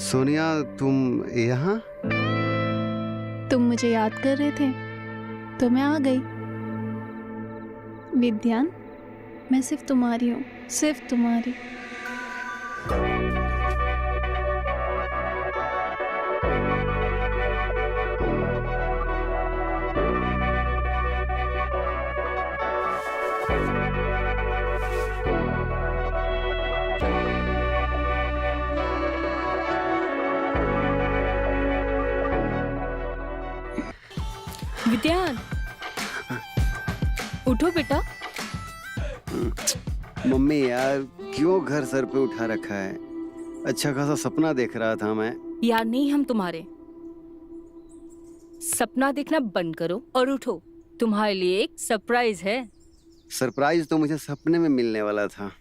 सोनिया, तुम यहाँ? तुम मुझे याद कर रहे थे तो मैं आ गई। विद्यान, मैं सिर्फ तुम्हारी हूँ, सिर्फ तुम्हारी। विद्यान, उठो बेटा। मम्मी यार, क्यों घर सर पे उठा रखा है? अच्छा खासा सपना देख रहा था मैं। यार नहीं, हम तुम्हारे। सपना देखना बंद करो और उठो, तुम्हारे लिए एक सरप्राइज है। सरप्राइज तो मुझे सपने में मिलने वाला था।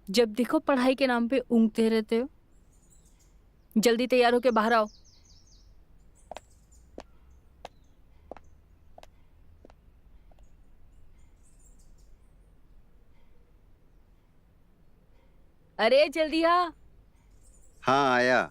जब देखो पढ़ाई के नाम पे ऊँघते रहते हो। जल्दी तैयार होके बाहर आओ। अरे जल्दी आ। हाँ, आया।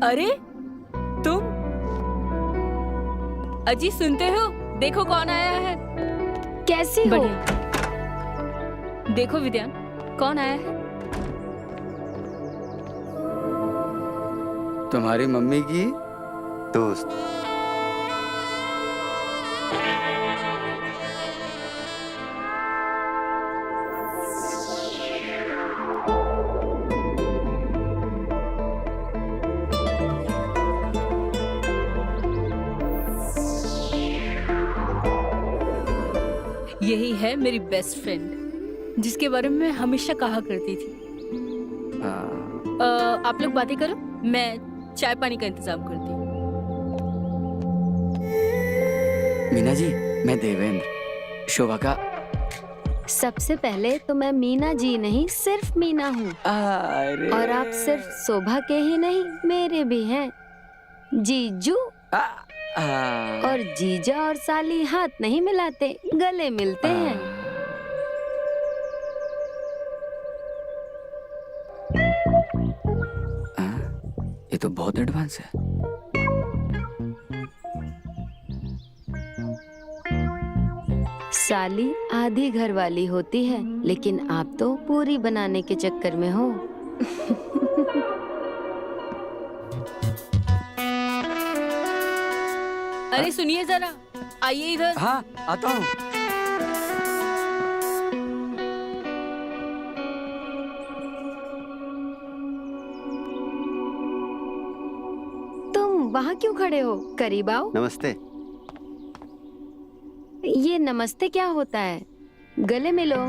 अरे तुम अजी, सुनते हो? देखो कौन आया है। कैसी हो? बढ़िया। देखो विद्यान, कौन आया है। तुम्हारी मम्मी की दोस्त। यही है मेरी बेस्ट फ्रेंड, जिसके बारे में मैं हमेशा कहा करती थी। आप लोग बातें करो, मैं चाय पानी का इंतजाम करती हूँ। मीना जी, मैं देवेंद्र, शोभा का। सबसे पहले तो मैं मीना जी नहीं, सिर्फ मीना हूँ। अरे और आप सिर्फ शोभा के ही नहीं, मेरे भी हैं। जीजू और जीजा और साली हाथ नहीं मिलाते, गले मिलते हैं। ये तो बहुत एडवांस है। साली आधी घर वाली होती है, लेकिन आप तो पूरी बनाने के चक्कर में हो। अरे सुनिए जरा, आइए इधर। हाँ, आता हूँ। तुम वहाँ क्यों खड़े हो? करीब आओ। नमस्ते। ये नमस्ते क्या होता है? गले मिलो।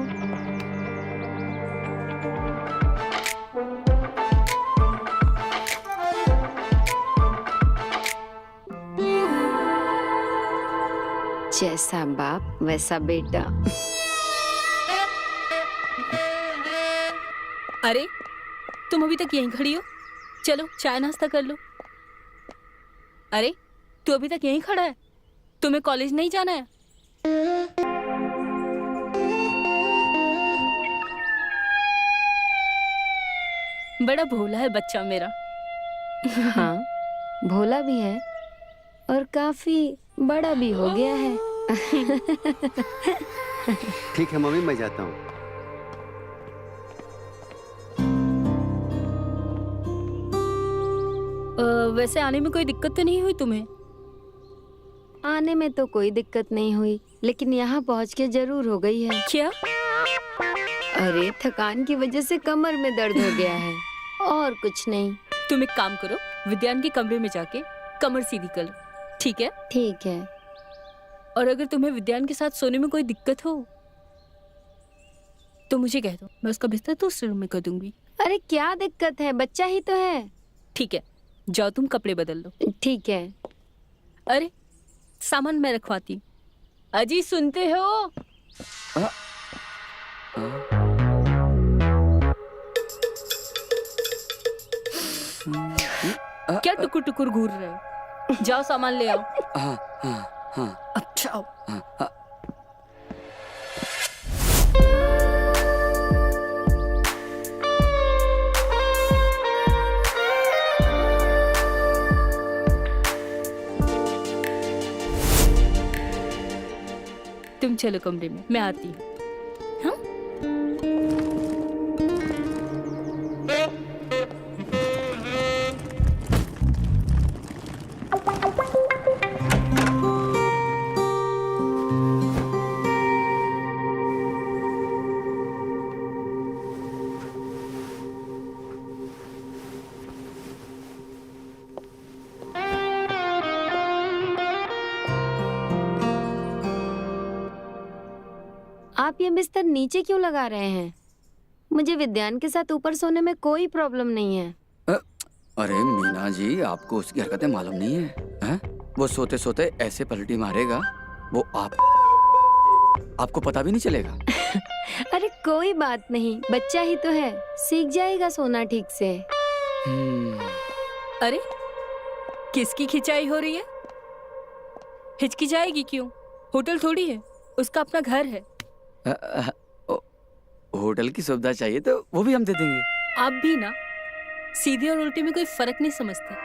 जैसा बाप वैसा बेटा। अरे तुम अभी तक यहीं खड़ी हो? चलो चाय नाश्ता कर लो। अरे तू अभी तक यहीं खड़ा है? तुम्हें कॉलेज नहीं जाना है? बड़ा भोला है बच्चा मेरा। हाँ, भोला भी है और काफी बड़ा भी हो गया है। ठीक है मम्मी, मैं जाता हूँ। वैसे आने में कोई दिक्कत तो नहीं हुई तुम्हें? आने में तो कोई दिक्कत नहीं हुई, लेकिन यहाँ पहुँच के जरूर हो गई है। क्या? अरे थकान की वजह से कमर में दर्द हो गया है, और कुछ नहीं। तुम एक काम करो, विद्यान के कमरे में जाके कमर सीधी कर लो, ठीक है? ठीक है। और अगर तुम्हें विद्यान के साथ सोने में कोई दिक्कत हो तो मुझे कह दो, मैं उसका बिस्तर दूसरे रूम में कर दूंगी। अरे क्या दिक्कत है, बच्चा ही तो है। ठीक है, जाओ तुम कपड़े बदल लो। ठीक है। अरे सामान मैं रखवाती हूँ। अजी सुनते हो? क्या टुकुर टुकुर घूर रहे हो? जाओ सामान ले आओ। हाँ हाँ हाँ अच्छा आओ। हाँ हाँ। तुम चलो कमरे में, मैं आती हूँ। हाँ? आप ये बिस्तर नीचे क्यों लगा रहे हैं? मुझे विद्यान के साथ ऊपर सोने में कोई प्रॉब्लम नहीं है। अरे मीना जी, आपको उसकी हरकतें मालूम नहीं है? वो सोते सोते ऐसे पलटी मारेगा, वो आपको पता भी नहीं चलेगा। अरे कोई बात नहीं, बच्चा ही तो है, सीख जाएगा सोना ठीक से। अरे किसकी खिंचाई हो रही है? हिचकी जाएगी क्यों? होटल थोड़ी है, उसका अपना घर है। होटल की सुविधा चाहिए तो वो भी हम दे देंगे। आप भी ना सीधे और उल्टे में कोई फर्क नहीं समझते।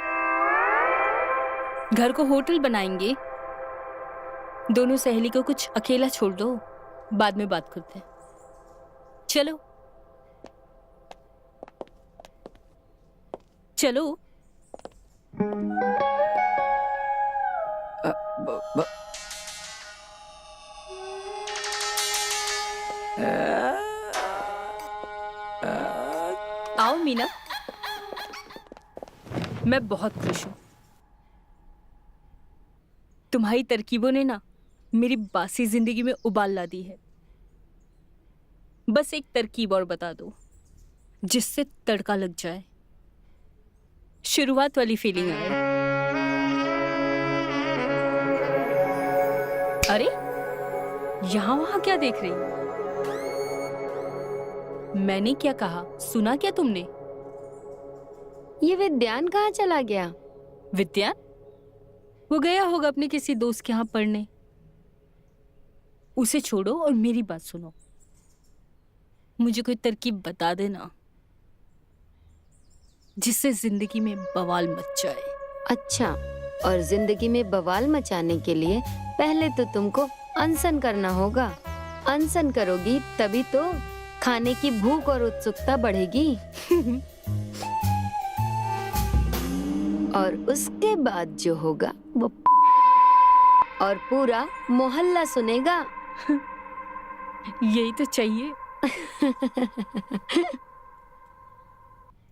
घर को होटल बनाएंगे, दोनों सहेली को कुछ अकेला छोड़ दो, बाद में बात करते हैं। चलो चलो। आओ मीना, मैं बहुत खुश हूं। तुम्हारी तरकीबों ने ना मेरी बासी जिंदगी में उबाल ला दी है। बस एक तरकीब और बता दो जिससे तड़का लग जाए, शुरुआत वाली फीलिंग आए। अरे यहां वहां क्या देख रही हो? मैंने क्या कहा, सुना क्या तुमने? ये विद्यान कहाँ चला गया? विद्यान? वो गया होगा अपने किसी दोस्त के यहाँ पढ़ने। उसे छोड़ो और मेरी बात सुनो। मुझे कोई तरकीब बता देना जिससे जिंदगी में बवाल मच जाए। अच्छा, और जिंदगी में बवाल मचाने के लिए पहले तो तुमको अनशन करना होगा। अनशन करोगी तभी तो खाने की भूख और उत्सुकता बढ़ेगी। और उसके बाद जो होगा वो और पूरा मोहल्ला सुनेगा। यही तो चाहिए।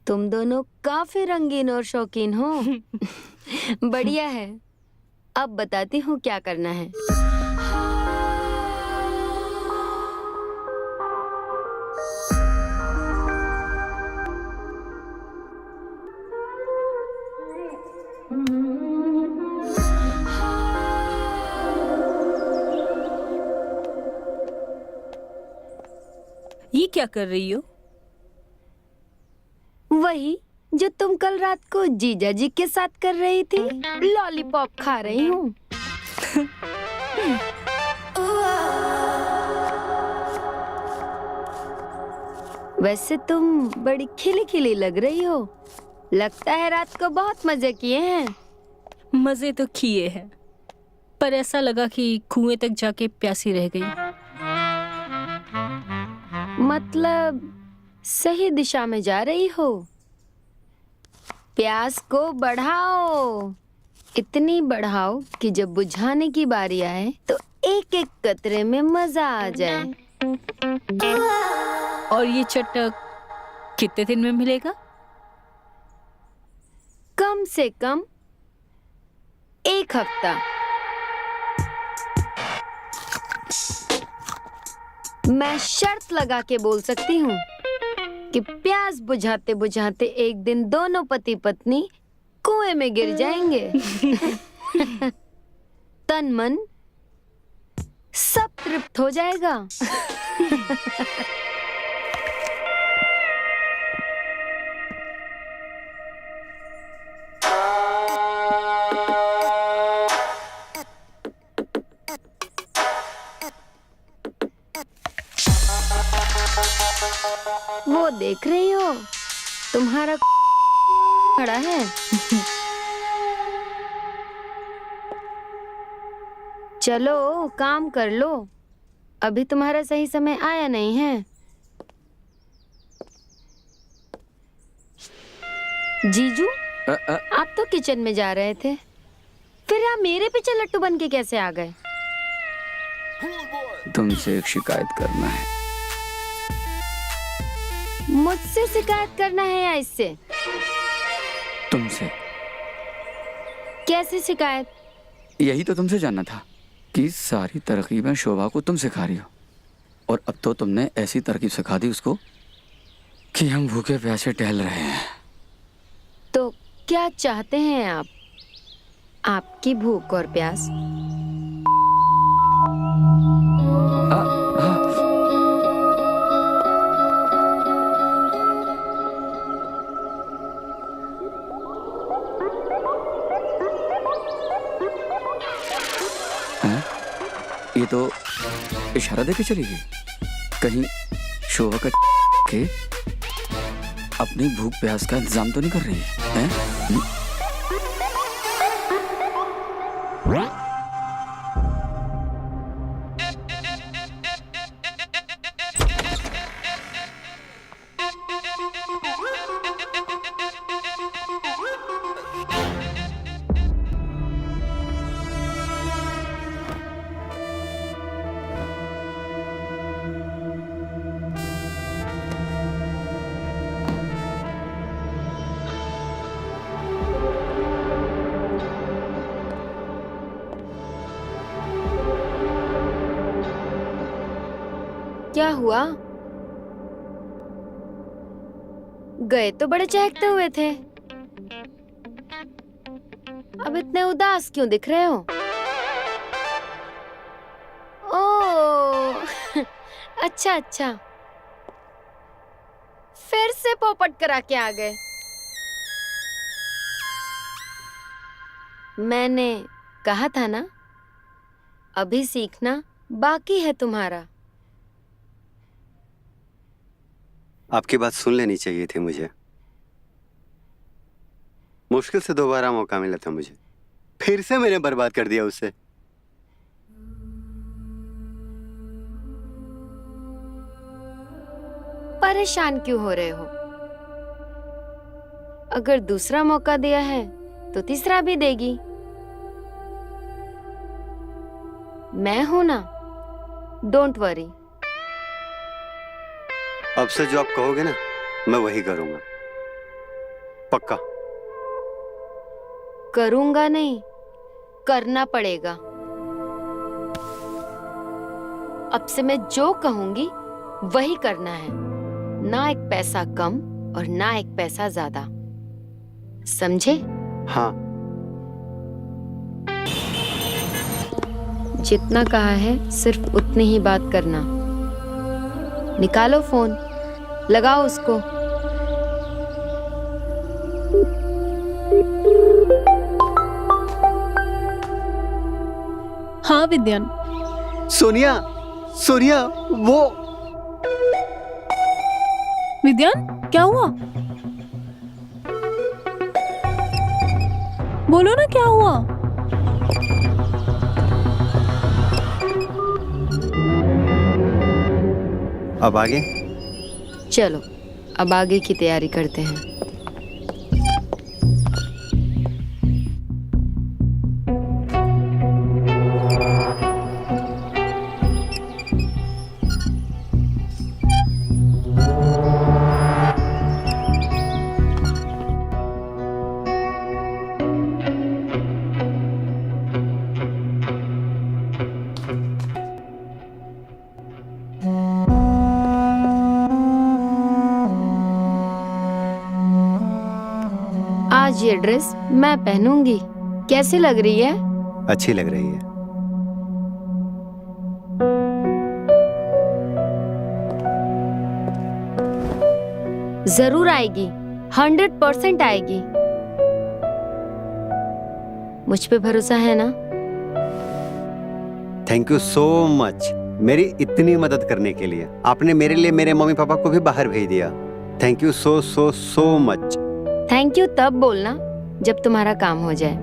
तुम दोनों काफी रंगीन और शौकीन हो। बढ़िया है। अब बताती हूँ क्या करना है। ये क्या कर रही हो? वही जो तुम कल रात को जीजा जी के साथ कर रही थी। लॉलीपॉप खा रही हूँ। वैसे तुम बड़ी खिली खिली लग रही हो। लगता है रात को बहुत मजे किए हैं। मजे तो किए हैं, पर ऐसा लगा कि कुएं तक जाके प्यासी रह गई। मतलब सही दिशा में जा रही हो। प्यास को बढ़ाओ, इतनी बढ़ाओ कि जब बुझाने की बारी आए तो एक एक कतरे में मजा आ जाए। और ये चटक कितने दिन में मिलेगा? कम से कम 1 हफ्ता। मैं शर्त लगा के बोल सकती हूँ कि प्यास बुझाते बुझाते एक दिन दोनों पति पत्नी कुएं में गिर जाएंगे। तन मन सब तृप्त हो जाएगा। वो देख रही हो, तुम्हारा खड़ा है। चलो काम कर लो, अभी तुम्हारा सही समय आया नहीं है। जीजू, आप तो किचन में जा रहे थे, फिर आप मेरे पीछे लट्टू बन के कैसे आ गए? तुमसे एक शिकायत करना है। मुझसे शिकायत करना है या इससे? तुमसे। कैसे शिकायत? यही तो तुमसे जानना था कि सारी तरकीबें शोभा को तुम सिखा रही हो, और अब तो तुमने ऐसी तरकीब सिखा दी उसको कि हम भूखे प्यासे टहल रहे हैं। तो क्या चाहते हैं आप? आपकी भूख और प्यास? ये तो इशारा देके चली गई। कहीं शोभा का के अपनी भूख प्यास का इंतजाम तो नहीं कर रही है? क्या हुआ? गए तो बड़े चहकते हुए थे, अब इतने उदास क्यों दिख रहे हो? ओह, अच्छा अच्छा, फिर से पोपट करा के आ गए। मैंने कहा था ना, अभी सीखना बाकी है तुम्हारा। आपकी बात सुन लेनी चाहिए थी मुझे। मुश्किल से दोबारा मौका मिला था मुझे, फिर से मैंने बर्बाद कर दिया उसे। परेशान क्यों हो रहे हो? अगर दूसरा मौका दिया है तो तीसरा भी देगी। मैं हूं ना, डोंट वरी। अब से जो आप कहोगे ना, मैं वही करूंगा, पक्का। करूंगा नहीं, करना पड़ेगा। अब से मैं जो कहूंगी वही करना है, ना एक पैसा कम और ना एक पैसा ज्यादा, समझे? हाँ। जितना कहा है सिर्फ उतनी ही बात करना। निकालो फोन, लगाओ उसको। हाँ विद्यान। सोनिया, सोनिया, वो विद्यान, क्या हुआ? बोलो ना क्या हुआ? अब आगे चलो अब आगे की तैयारी करते हैं। आज ये ड्रेस मैं पहनूंगी, कैसी लग रही है? अच्छी लग रही है। जरूर आएगी, 100% आएगी। मुझ पे भरोसा है ना? थैंक यू सो मच मेरी इतनी मदद करने के लिए। आपने मेरे लिए मेरे मम्मी पापा को भी बाहर भेज दिया। Thank you so so so much. Thank you तब बोलना जब तुम्हारा काम हो जाए।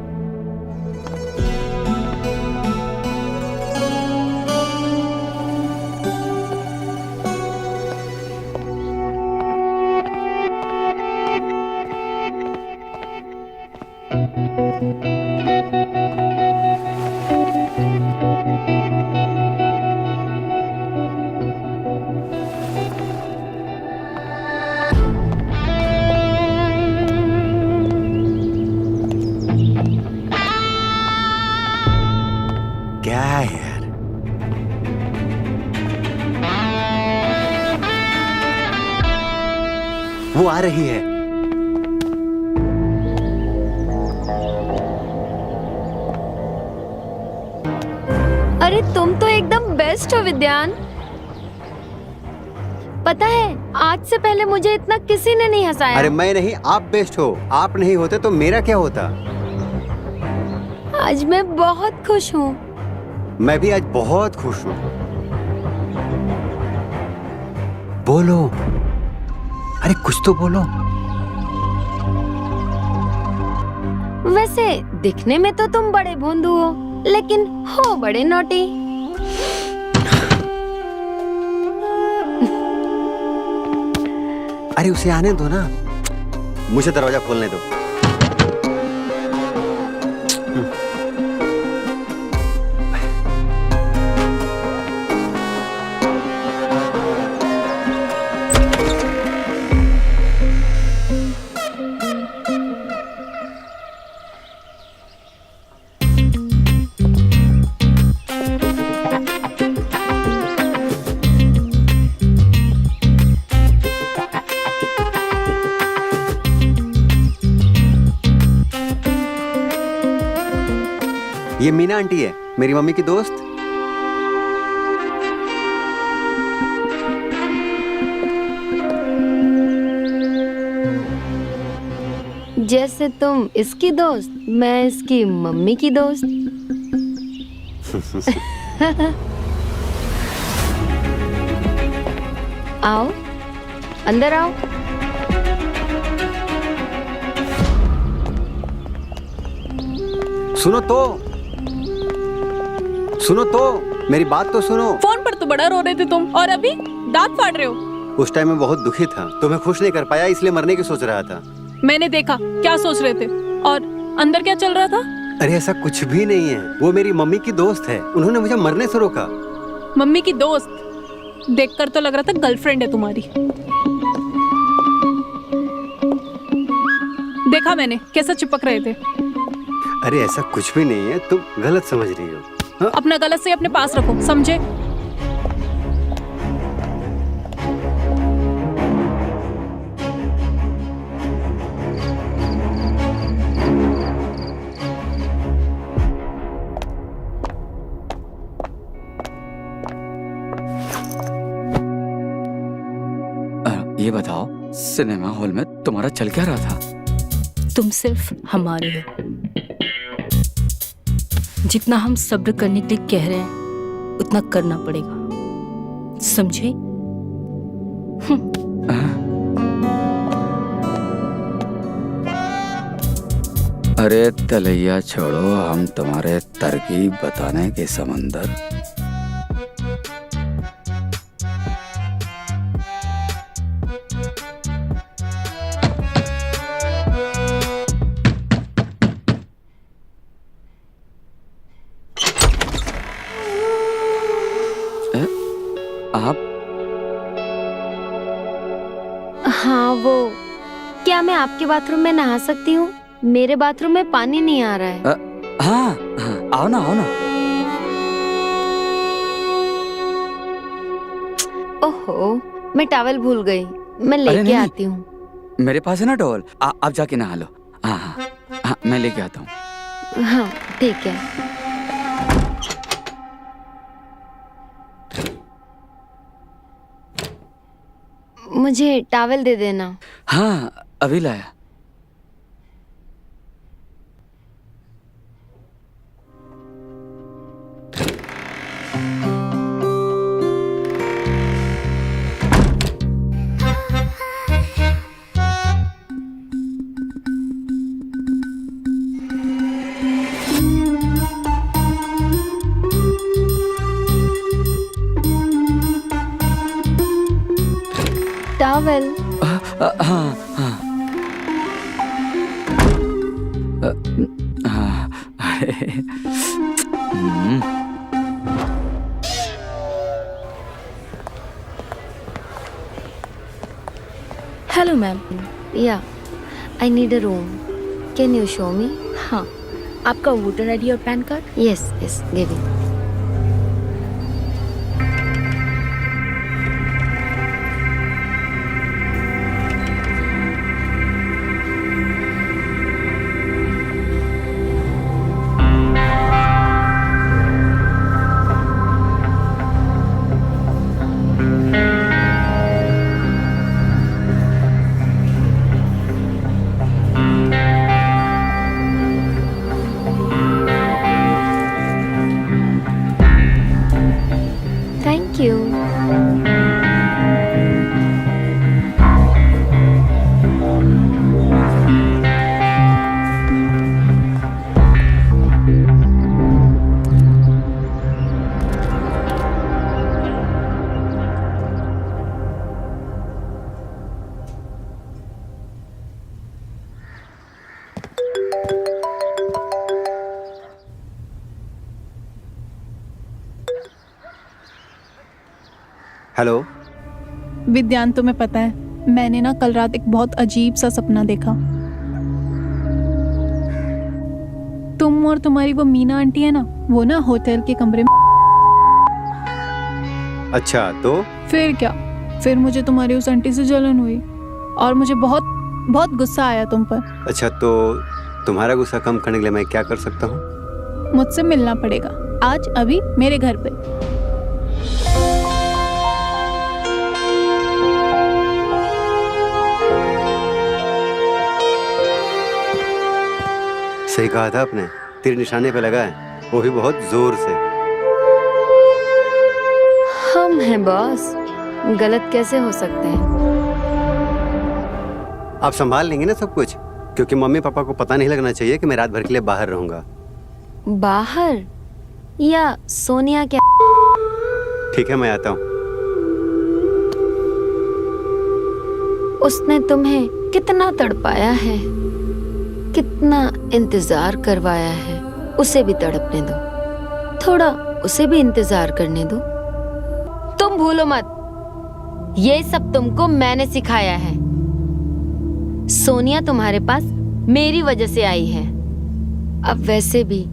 क्या है यार, वो आ रही है। अरे तुम तो एकदम बेस्ट हो विद्यान। पता है आज से पहले मुझे इतना किसी ने नहीं हंसाया। अरे मैं नहीं, आप बेस्ट हो। आप नहीं होते तो मेरा क्या होता। आज मैं बहुत खुश हूँ। मैं भी आज बहुत खुश हूँ। बोलो, अरे कुछ तो बोलो। वैसे दिखने में तो तुम बड़े भोंदू हो, लेकिन हो बड़े नोटी। अरे उसे आने दो ना, मुझे दरवाजा खोलने दो। ये मीना आंटी है, मेरी मम्मी की दोस्त। जैसे तुम इसकी दोस्त, मैं इसकी मम्मी की दोस्त। आओ, अंदर आओ। सुनो तो, मेरी बात तो सुनो। फोन पर तो बड़ा रो रहे थे तुम, और अभी दांत फाड़ रहे हो। उस टाइम मैं बहुत दुखी था, तुम्हें खुश नहीं कर पाया, इसलिए मरने की सोच रहा था। मैंने देखा क्या सोच रहे थे, और अंदर क्या चल रहा था। अरे ऐसा कुछ भी नहीं है, वो मेरी मम्मी की दोस्त है, उन्होंने मुझे मरने से रोका। मम्मी की दोस्त देखकर तो लग रहा था गर्लफ्रेंड है तुम्हारी। देखा मैंने कैसा चिपक रहे थे। अरे ऐसा कुछ भी नहीं है, तुम गलत समझ रही हो। हाँ? अपना गलत से अपने पास रखो, समझे। ये बताओ, सिनेमा हॉल में तुम्हारा चल क्या रहा था? तुम सिर्फ हमारे हो, जितना हम सब्र करने के लिए कह रहे हैं उतना करना पड़ेगा, समझे? अरे तलैया छोड़ो, हम तुम्हारे तरकीब बताने के समंदर। आप? हाँ वो, क्या मैं आपके बाथरूम में नहा सकती हूँ? मेरे बाथरूम में पानी नहीं आ रहा है। हाँ हाँ, आओ ना आओ ना। ओहो, मैं टॉवल भूल गई, मैं अरे लेके नहीं, आती हूँ। मेरे पास है ना टॉवल, आप जाके नहा लो। हाँ हाँ हाँ, मैं लेके आता हूँ। हाँ ठीक है। मुझे टॉवल दे देना। हाँ अभी लाया। टॉवल। हाँ हाँ हाँ, अरे hello ma'am. Ya, I need a room. Can you show me? हाँ, आपका वोटर आईडी और PAN card? Yes yes, giving. Thank you. Hello. Vidyan, तुम्हें पता है मैंने ना कल रात एक बहुत अजीब सा सपना देखा। तुम और तुम्हारी वो मीना आंटी है ना, वो ना होटल के कमरे में। अच्छा तो? फिर क्या, फिर मुझे तुम्हारी उस आंटी से जलन हुई और मुझे बहुत बहुत गुस्सा आया तुम पर। अच्छा तो तुम्हारा गुस्सा कम करने के लिए मैं क्या कर सकता हूँ? मुझसे मिलना पड़ेगा आज अभी मेरे घर पे। सही कहा था आपने, तीर निशाने पे लगा है, वो भी बहुत जोर से। हम हैं बॉस, गलत कैसे हो सकते हैं? आप संभाल लेंगे ना सब कुछ? क्योंकि मम्मी पापा को पता नहीं लगना चाहिए कि मैं रात भर के लिए बाहर रहूंगा। बाहर? या सोनिया क्या? ठीक है, मैं आता हूँ। उसने तुम्हें कितना तड़पाया है, कितना इंतजार करवाया है, उसे भी तड़पने दो, थोड़ा उसे भी इंतजार करने दो। तुम भूलो मत, ये सब तुमको मैंने सिखाया है। सोनिया तुम्हारे पास मेरी वजह से आई है। अब वैसे भी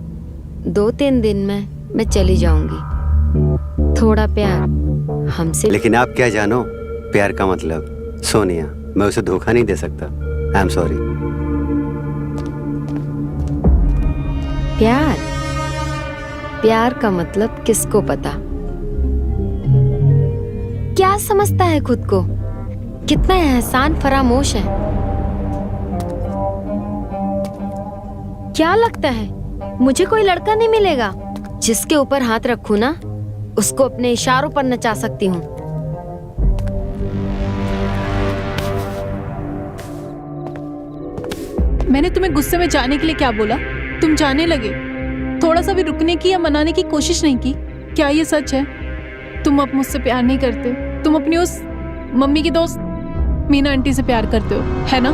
2-3 दिन में मैं चली जाऊंगी। थोड़ा प्यार हमसे। लेकिन आप क्या जानो प्यार का मतलब? सोनिया, मैं उसे धोखा नहीं दे सकता। I am sorry. प्यार? प्यार का मतलब किसको पता? क्या समझता है खुद को? कितना एहसान फरामोश है। क्या लगता है मुझे कोई लड़का नहीं मिलेगा। जिसके ऊपर हाथ रखूं ना, उसको अपने इशारों पर नचा सकती हूँ। मैंने तुम्हें गुस्से में जाने के लिए क्या बोला? तुम जाने लगे। थोड़ा सा भी रुकने की या मनाने की कोशिश नहीं की। क्या ये सच है? तुम अब मुझसे प्यार नहीं करते। तुम अपनी उस मम्मी की दोस्त मीना आंटी से प्यार करते हो, है ना?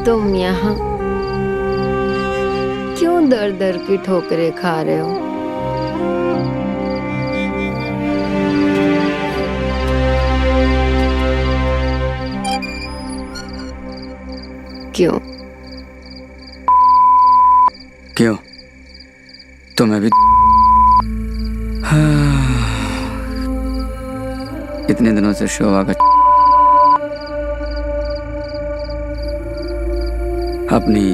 तुम यहाँ क्यों दर दर की ठोकरें खा रहे हो? क्यों? क्यों? तुम्हें भी इतने दिनों से शोभा का अपनी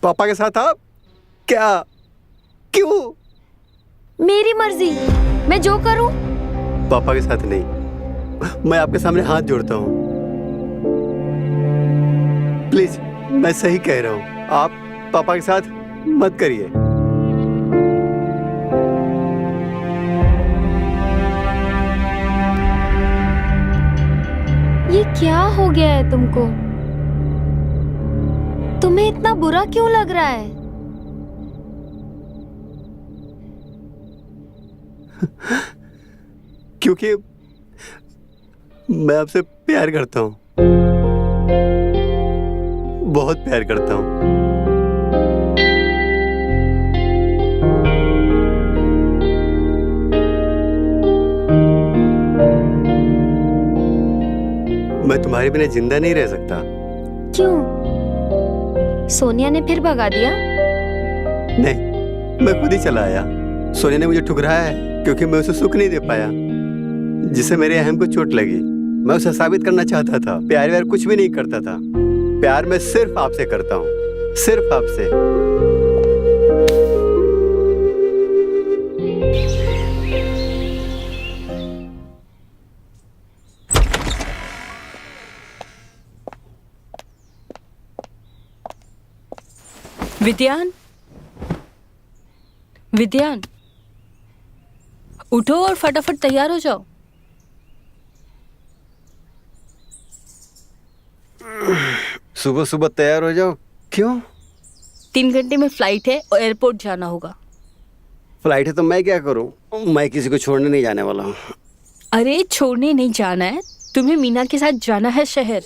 पापा के साथ आप क्या? क्यों? मेरी मर्जी, मैं जो करूं। पापा के साथ नहीं, मैं आपके सामने हाथ जोड़ता हूँ। प्लीज, मैं सही कह रहा हूँ, आप पापा के साथ मत करिए। ये क्या हो गया है तुमको? तुम्हें इतना बुरा क्यों लग रहा है? क्योंकि मैं आपसे प्यार करता हूँ, बहुत प्यार करता हूँ। मैं तुम्हारे बिना जिंदा नहीं रह सकता। क्यों? सोनिया ने फिर भगा दिया? नहीं, मैं खुद ही चला आया। सोनिया ने मुझे ठुकराया है क्योंकि मैं उसे सुख नहीं दे पाया, जिससे मेरे अहम को चोट लगी। मैं उसे साबित करना चाहता था, प्यार व्यार कुछ भी नहीं करता था। प्यार मैं सिर्फ आपसे करता हूँ, सिर्फ आपसे। विद्यान, विद्यान, उठो और फटाफट तैयार हो जाओ। सुबह सुबह तैयार हो जाओ? क्यों? 3 घंटे में फ्लाइट है और एयरपोर्ट जाना होगा। फ्लाइट है तो मैं क्या करूं? मैं किसी को छोड़ने नहीं जाने वाला हूँ। अरे छोड़ने नहीं जाना है, तुम्हें मीना के साथ जाना है शहर।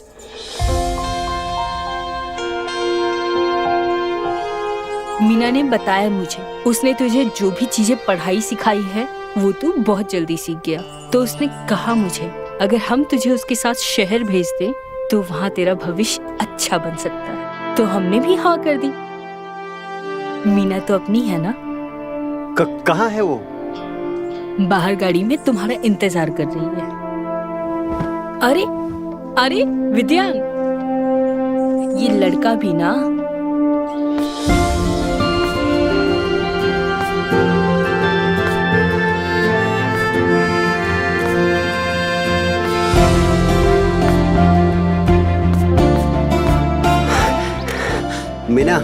मीना ने बताया मुझे, उसने तुझे जो भी चीजें पढ़ाई सिखाई है वो तू बहुत जल्दी सीख गया। तो उसने कहा मुझे अगर हम तुझे उसके साथ शहर भेज दें तो वहां तेरा भविष्य अच्छा बन सकता है। तो हमने भी हाँ कर दी। मीना तो अपनी है ना। कहाँ है वो? बाहर गाड़ी में तुम्हारा इंतजार कर रही है। अरे अरे विद्यान, ये लड़का भी ना। मीना,